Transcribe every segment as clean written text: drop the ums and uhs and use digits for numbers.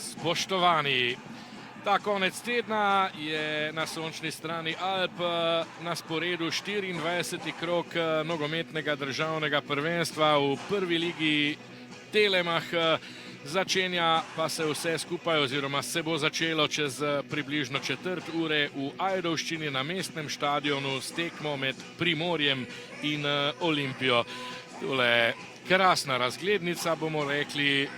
Spoštovani, ta konec tedna je na sončni strani Alp na sporedu 24. krog nogometnega državnega prvenstva v prvi ligi Telemach. Začenja pa se vse skupaj oziroma se bo začelo čez približno četrt ure v Ajdovščini na mestnem štadionu s tekmo med Primorjem in Olimpijo. Tole krasna razglednica, bomo rekli,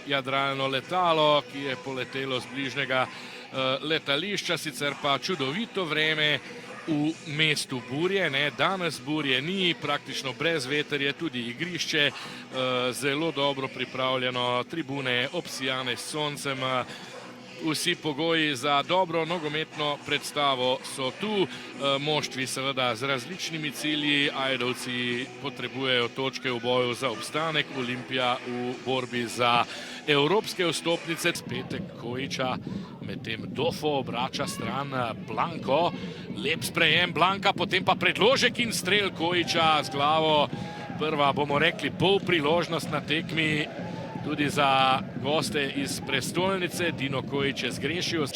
jadralno letalo, ki je poletelo z bližnjega letališča, sicer pa čudovito vreme v mestu burje. Danes burje ni, praktično brez veter je tudi igrišče, zelo dobro pripravljeno, tribune obsijane s soncem. Vsi pogoji za dobro nogometno predstavo so tu, moštvi seveda z različnimi cilji, Ajdovci potrebujejo točke v boju za obstanek, Olimpija v borbi za evropske vstopnice. Petek Kojiča, medtem Dofo obrača stran Blanko, lep sprejem Blanka, potem pa predložek in strel Kojiča z glavo. Prva, bomo rekli, pol priložnost na tekmi tudi za goste iz prestolnice. Dino Kojič je zgrešil.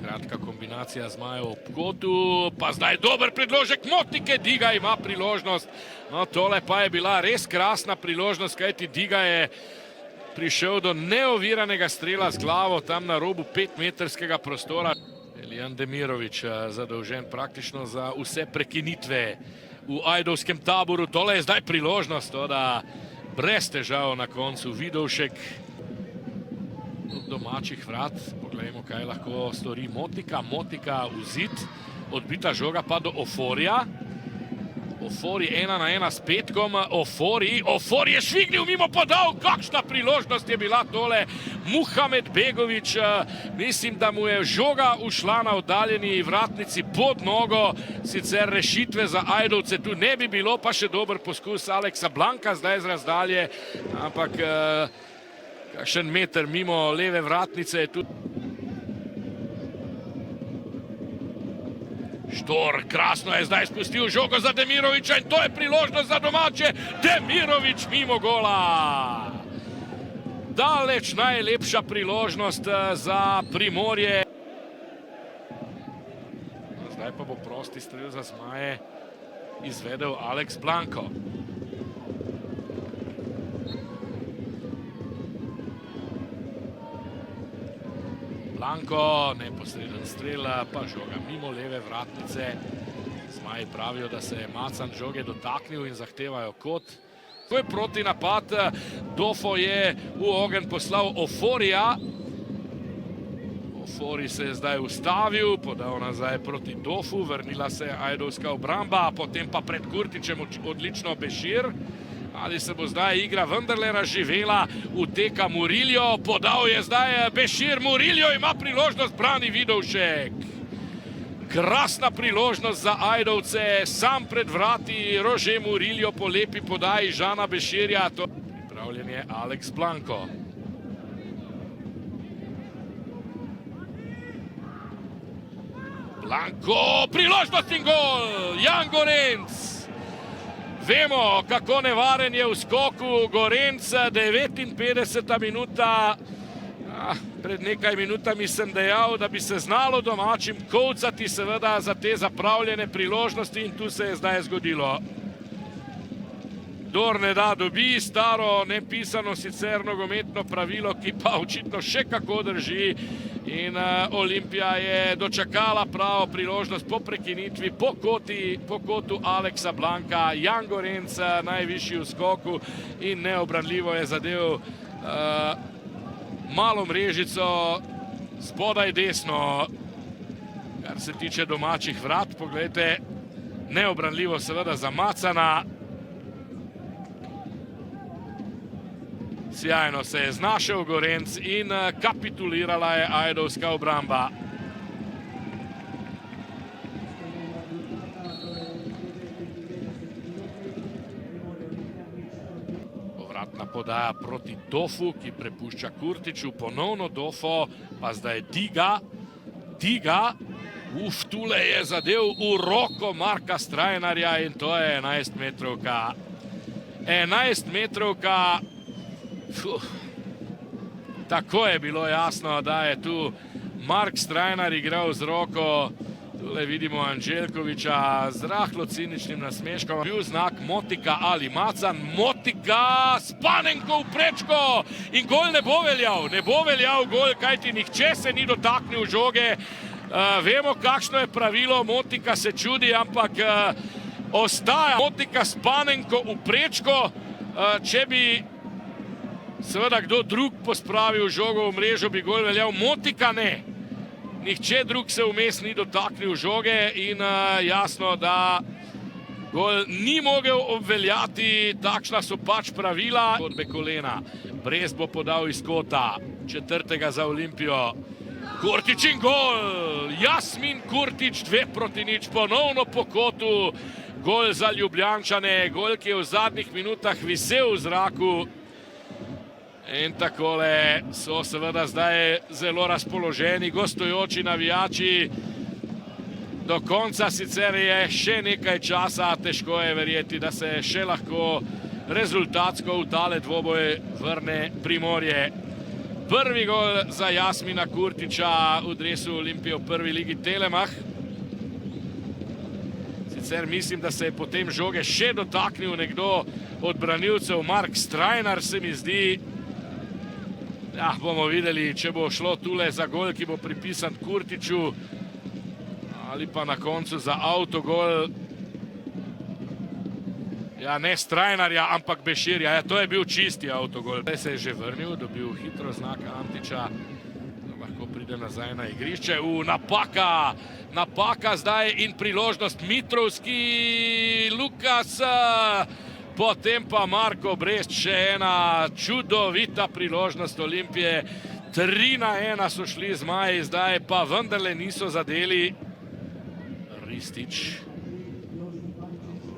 Kratka kombinacija zmajev ob kotu, pa zdaj dober predložek Motike, Diga ima priložnost. No, tole pa je bila res krasna priložnost, kajti Diga je prišel do neoviranega strela z glavo tam na robu 5-metrskega prostora. Elijan Demirovič zadolžen praktično za vse prekinitve v ajdovskem taboru. Tole je zdaj priložnost, da brez težav na koncu Vidovšek od domačih vrat. Poglejmo, kaj lahko stori Motika. Motika v zid, odbita žoga pa do Oforija. Ofori 1-1 s Petkom. Ofori je švignil mimo podal. Kakšna priložnost je bila tole. Muhamed Begović, mislim, da mu je žoga ušla na oddaljeni vratnici pod nogo. Sicer rešitve za Ajdovce tu ne bi bilo, pa še dober poskus Aleksa Blanka zdaj z razdalje. Ampak kakšen meter mimo leve vratnice je tu. Štor, krasno je zdaj spustil žogo za Demiroviča in to je priložnost za domače. Demirovič mimo gola. Daleč najlepša priložnost za Primorje. Zdaj pa bo prosti strel za zmaje izvedel Aleks Blanko. Blanko, neposreden strel, pa žoga mimo leve vratnice. Zmaji pravijo, da se je Macan žoge dotaknil in zahtevajo kot. To je proti napad. Dofo je v ogenj poslal Oforija. Ofori se je zdaj ustavil, podal nazaj proti Dofu, vrnila se je ajdovska obramba, potem pa pred Kurtičem odlično Bešir. Ali se bo zdaj igra vendarle razživela, uteka Muriljo, podal je zdaj Bešir, Muriljo ima priložnost, brani Vidovšek. Krasna priložnost za Ajdovce, sam pred vrati Rože Muriljo po lepi podaji Žana Beširja. Pripravljen je Aleks Blanko. Blanko, priložnost in gol, Jan Gorenc. Vemo, kako nevaren je v skoku Gorenc, 59. minuta. Pred nekaj minutami sem dejal, da bi se znalo domačim kovcati seveda za te zapravljene priložnosti in tu se je zdaj zgodilo. Kdor ne da, dobi, staro, nepisano sicer nogometno pravilo, ki pa očitno še kako drži. In Olimpija je dočakala pravo priložnost po prekinitvi, po kotu Aleksa Blanka. Jan Gorenc najvišji v skoku in neobranljivo je zadev malo mrežico spodaj desno. Kar se tiče domačih vrat, pogledajte, neobranljivo seveda za Macana. Sjajno se je znašel Gorenc in kapitulirala je ajdovska obramba. Povratna podaja proti Dofu, ki prepušča Kurtiču, ponovno Dofo, pa zdaj Diga. Tule je zadev v roko Marka Strajnarja in to je 11-metrovka. 11-metrovka. Tako je bilo jasno, da je tu Mark Strajnar igral z roko. Tule vidimo Anželjkoviča z rahlo ciničnim nasmeškom. Bil znak Motika ali Macan. Motika s Panenko v prečko in gol ne bo veljal. Ne bo veljal gol, kajti nihče se ni dotaknil žoge. Vemo, kakšno je pravilo. Motika se čudi, ampak ostaja Motika s Panenko v prečko. Če bi seveda kdo drug pospravil žogo v mrežo, bi gol veljal. Motika ne. Nihče drug se vmes ni dotaknil žoge in jasno, da gol ni mogel obveljati. Takšna so pač pravila. Od Bekolena. Brest bo podal iz kota. Četrtega za Olimpijo. Kurtič in gol! Jasmin Kurtič, 2-0, ponovno po kotu. Gol za Ljubljančane. Gol, ki je v zadnjih minutah visel v zraku. In takole so seveda zdaj zelo razpoloženi gostujoči navijači. Do konca sicer je še nekaj časa, težko je verjeti, da se še lahko rezultatsko v tale dvoboj vrne Primorje. Prvi gol za Jasmina Kurtiča v dresu Olimpije v prvi ligi Telemach. Sicer mislim, da se je potem žoge še dotaknil nekdo od branilcev. Mark Strajnar se mi zdi. Ja, bomo videli, če bo šlo tule za gol, ki bo pripisan Kurtiču, ali pa na koncu za avtogol. Ja, ne Strajnarja, ampak Beširja. Ja, to je bil čisti avtogol. Zdaj se je že vrnil, dobil hitro znak Antiča. Lahko pride nazaj na igrišče. Napaka! Napaka zdaj in priložnost. Mitrovski, Lukas. Potem pa Marko Brest, še ena čudovita priložnost Olimpije. 3-1 so šli zmaji, zdaj pa vendarle niso zadeli. Ristič.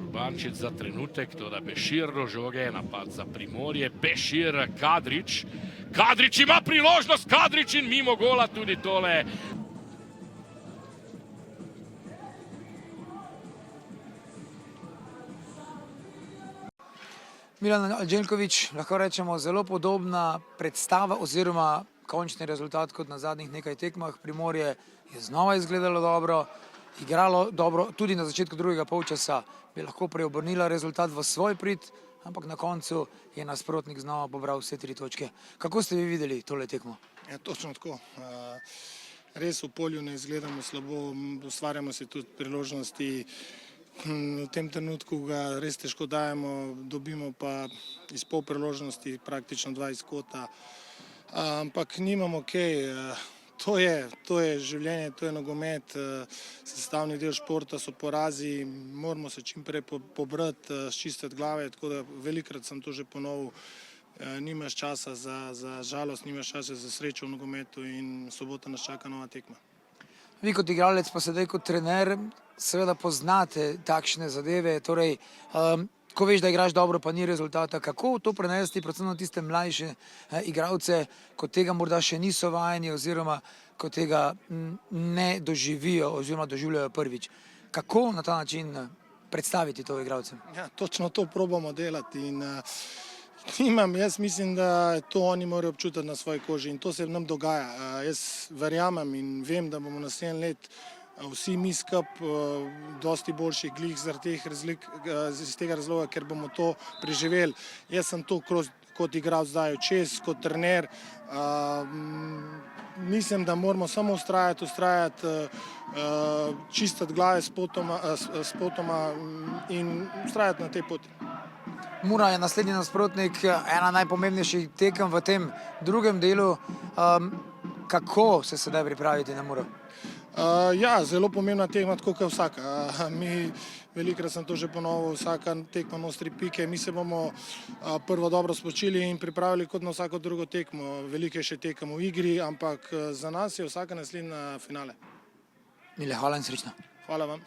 Urbančič za trenutek, to da Bešir do žoge, napad za Primorje. Bešir, Kadrič. Kadrič ima priložnost, Kadrič in mimo gola tudi tole. Milan Anželjkovič, lahko rečemo, zelo podobna predstava oziroma končni rezultat kot na zadnjih nekaj tekmah. Primorje je znova izgledalo dobro, igralo dobro, tudi na začetku drugega polčasa bi lahko preobrnila rezultat v svoj prid, ampak na koncu je nasprotnik znova pobral vse 3 točke. Kako ste vi videli tole tekmo? Ja, točno tako. Res v polju ne izgledamo slabo, ustvarjamo si tudi priložnosti. V tem trenutku ga res težko dajemo, dobimo pa iz pol priložnosti praktično 2 iz kota. Ampak nimamo kaj. To je življenje, to je nogomet, sestavni del športa so porazi, moramo se čim prej pobrati, sčistiti glave, tako da velikokrat sem to že ponovil. Nimaš časa za žalost, nimaš časa za srečo v nogometu in sobota nas čaka nova tekma. Vi kot igralec pa sedaj kot trener seveda poznate takšne zadeve, torej ko veš, da igraš dobro, pa ni rezultata, kako to prenesti predvsem na tiste mlajše igralce, ko tega morda še niso vajeni oziroma ko tega ne doživijo oziroma doživljajo prvič. Kako na ta način predstaviti to igralcem? Ja, točno to probamo delati in jaz mislim, da to oni morajo občutiti na svoji koži in to se nam dogaja. Jaz verjamem in vem, da bomo naslednje let vsi mi skup dosti boljši glih zaradi teh razlik, iz tega razloga, ker bomo to preživeli. Jaz sem to kot igralec dajal čez, kot trener. Mislim, da moramo samo ustrajati, čistiti glave spotoma in ustrajati na tej poti. Mura je naslednji nasprotnik, ena najpomembnejših tekem v tem drugem delu. Kako se sedaj pripraviti na Muro? Ja, zelo pomembna tekma, tako kot vsaka. Velikokrat sem to že ponovil, vsaka tekma nosi 3 pike. Mi se bomo prvo dobro spočili in pripravili kot na vsako drugo tekmo. Veliko je še tekem v igri, ampak za nas je vsaka naslednja finale. Mile, hvala in srečno. Hvala vam.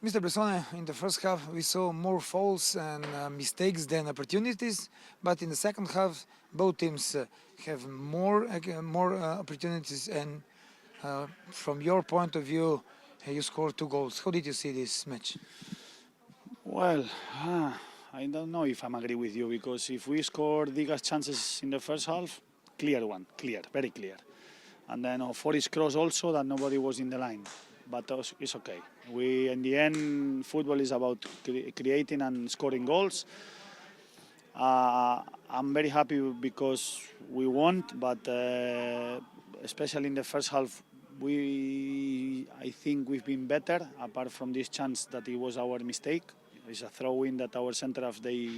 Mr. Bressone, in the first half we saw more fouls and mistakes than opportunities, but in the second half both teams have more opportunities and from your point of view you scored 2 goals. How did you see this match? Well, I don't know if I'm agree with you, because if we scored biggest chances in the first half, clear one, clear, very clear. And then Forest cross also, that nobody was in the line. But it's okay. We, in the end, football is about creating and scoring goals. I'm very happy because we won, but especially in the first half, I think we've been better, apart from this chance that it was our mistake. It's a throw-in that our centre-halves, they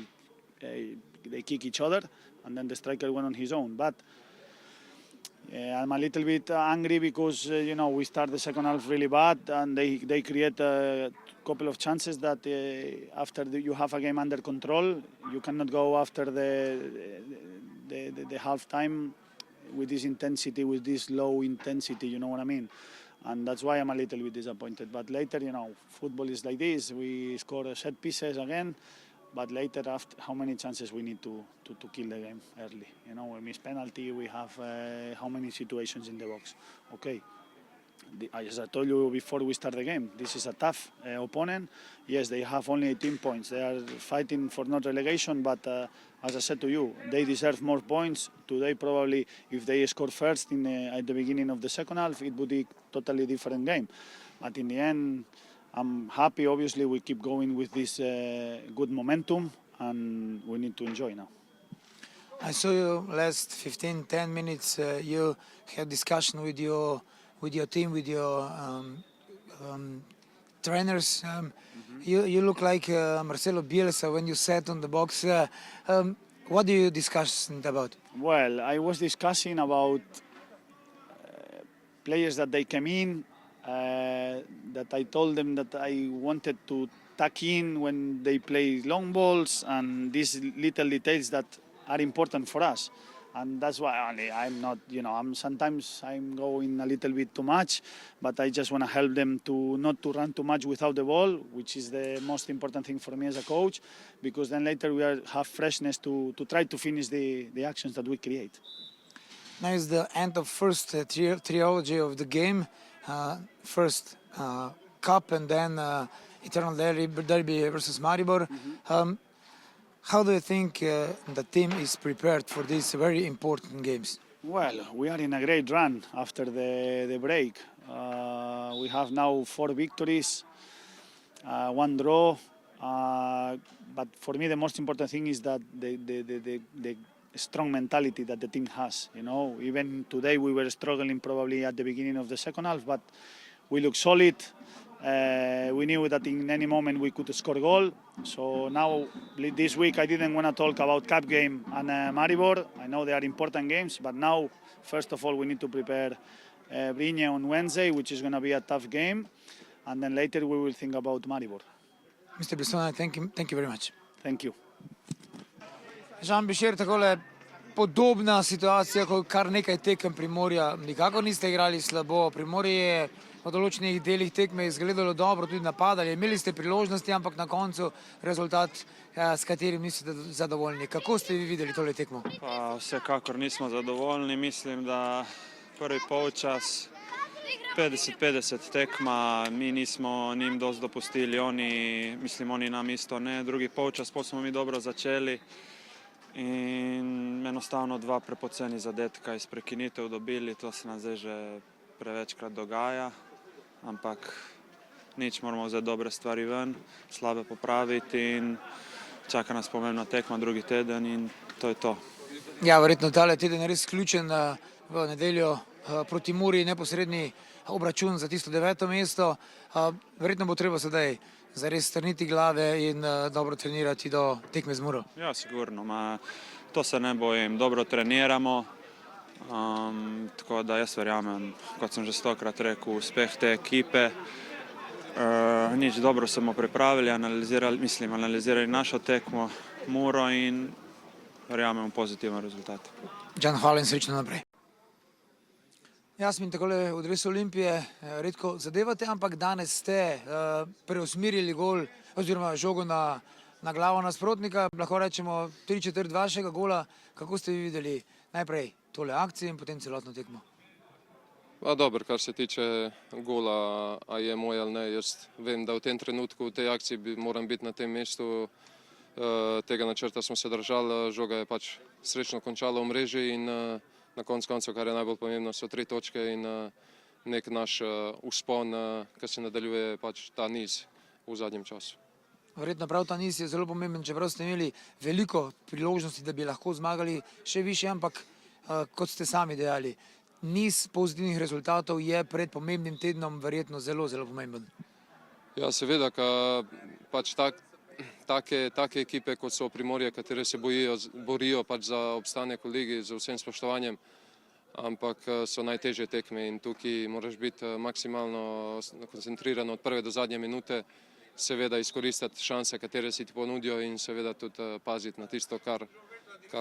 kick each other, and then the striker went on his own. But I'm a little bit angry because we start the second half really bad, and they create a couple of chances that after you have a game under control, you cannot go after the half time with this intensity, with this low intensity. You know what I mean? And that's why I'm a little bit disappointed. But later, football is like this. We score set pieces again. But later, after how many chances we need to kill the game early? We miss penalty, we have how many situations in the box? Okay, as I told you before we start the game, this is a tough opponent. Yes, they have only 18 points. They are fighting for not relegation, but as I said to you, they deserve more points. Today, probably, if they score first at the beginning of the second half, it would be a totally different game. But in the end, I'm happy. Obviously, we keep going with this good momentum, and we need to enjoy now. I saw you last 10 minutes. You had discussion with your team, with your trainers. You look like Marcelo Bielsa when you sat on the box. What do you discuss about? Well, I was discussing about players that they came in, that I told them that I wanted to tuck in when they play long balls, and these little details that are important for us. And that's why I'm not, sometimes I'm going a little bit too much, but I just want to help them to not to run too much without the ball, which is the most important thing for me as a coach, because then later we have freshness to try to finish the actions that we create. Now is the end of first trilogy of the game. First cup, and then Eternal Derby versus Maribor. How do you think the team is prepared for these very important games? Well, we are in a great run after the break. We have now 4 victories, 1 draw. But for me, the most important thing is that the strong mentality that the team has. Even today we were struggling probably at the beginning of the second half, but we look solid. We knew that in any moment we could score a goal. So now, this week, I didn't want to talk about Cup game and Maribor. I know they are important games, but now, first of all, we need to prepare Brigne on Wednesday, which is going to be a tough game. And then later we will think about Maribor. Mr. Bessona, thank you very much. Thank you. Žan Bešir, takole podobna situacija kot kar nekaj tekem Primorja. Nikakor niste igrali slabo. Primorje je v določenih delih tekme izgledalo dobro, tudi napadali. Imeli ste priložnosti, ampak na koncu rezultat, s katerim niste zadovoljni. Kako ste vi videli tole tekmo? Vsekakor nismo zadovoljni. Mislim, da prvi polčas 50-50 tekma, mi nismo njim dosti dopustili, oni nam isto ne. Drugi polčas, pa smo mi dobro začeli in enostavno 2 prepoceni zadetka iz prekinitev dobili. To se nam zdaj že prevečkrat dogaja, ampak nič, moramo vzeti dobre stvari ven, slabe popraviti in čaka nas pomembna tekma drugi teden in to je to. Ja, verjetno tale teden je res ključen, v nedeljo proti Muri, neposredni obračun za tisto 9. mesto. Verjetno bo treba sedaj zares strniti glave in dobro trenirati do tekme z Muro. Ja, sigurno. To se ne bojim. Dobro treniramo. Tako da jaz verjamem, kot sem že 100-krat rekel, uspeh te ekipe. Nič, dobro smo pripravili, analizirali našo tekmo Muro in verjamem v pozitiven rezultat. Đan, hvala in srečno naprej. Jasmin, takole v dresu Olimpije redko zadevate, ampak danes ste preusmirili gol oziroma žogo na glavo nasprotnika. Lahko rečemo 3/4 vašega gola. Kako ste vi videli najprej tole akcije in potem celotno tekmo? Dobro, kar se tiče gola, a je moj ali ne, jaz vem, da v tem trenutku, v tej akciji moram biti na tem mestu Tega načrta smo se držali, žoga je pač srečno končala v mreži in na koncu koncev, kar je najbolj pomembno, so 3 točke in nek naš vzpon, ki se nadaljuje pač ta niz v zadnjem času. Verjetno prav ta niz je zelo pomemben, čeprav ste imeli veliko priložnosti, da bi lahko zmagali še više, ampak kot ste sami dejali, niz pozitivnih rezultatov je pred pomembnim tednom verjetno zelo, zelo pomemben. Ja, seveda, pač take ekipe, kot so Primorje, katere se borijo pač za obstanek v ligi z vsem spoštovanjem, ampak so najtežje tekme in tukaj moraš biti maksimalno koncentriran od prve do zadnje minute, seveda izkoristiti šanse, katere si ti ponudijo in seveda tudi paziti na tisto, kar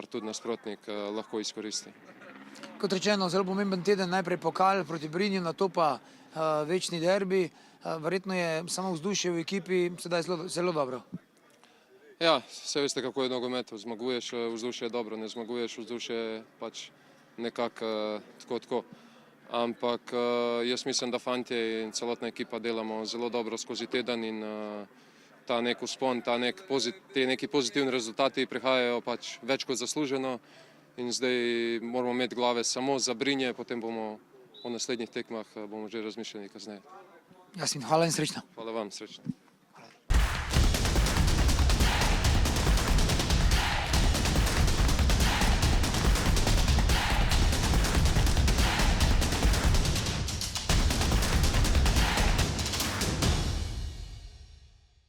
tudi nasprotnik lahko izkoristi. Kot rečeno, zelo pomemben teden, najprej pokal proti Brinju, nato pa večni derbi. Verjetno je samo vzdušje v ekipi sedaj zelo dobro. Ja, vse veste, kako je nogomet, zmaguješ, vzdušje je dobro, ne zmaguješ, vzdušje je pač nekako tako. Ampak jaz mislim, da fantje in celotna ekipa delamo zelo dobro skozi teden in ta nek vzpon, te neki pozitivni rezultati prihajajo pač več kot zasluženo in zdaj moramo imeti glave samo za Brinje, potem bomo o naslednjih tekmah bomo že razmišljali kasneje. Jasmin, hvala in srečno. Hvala vam, srečno.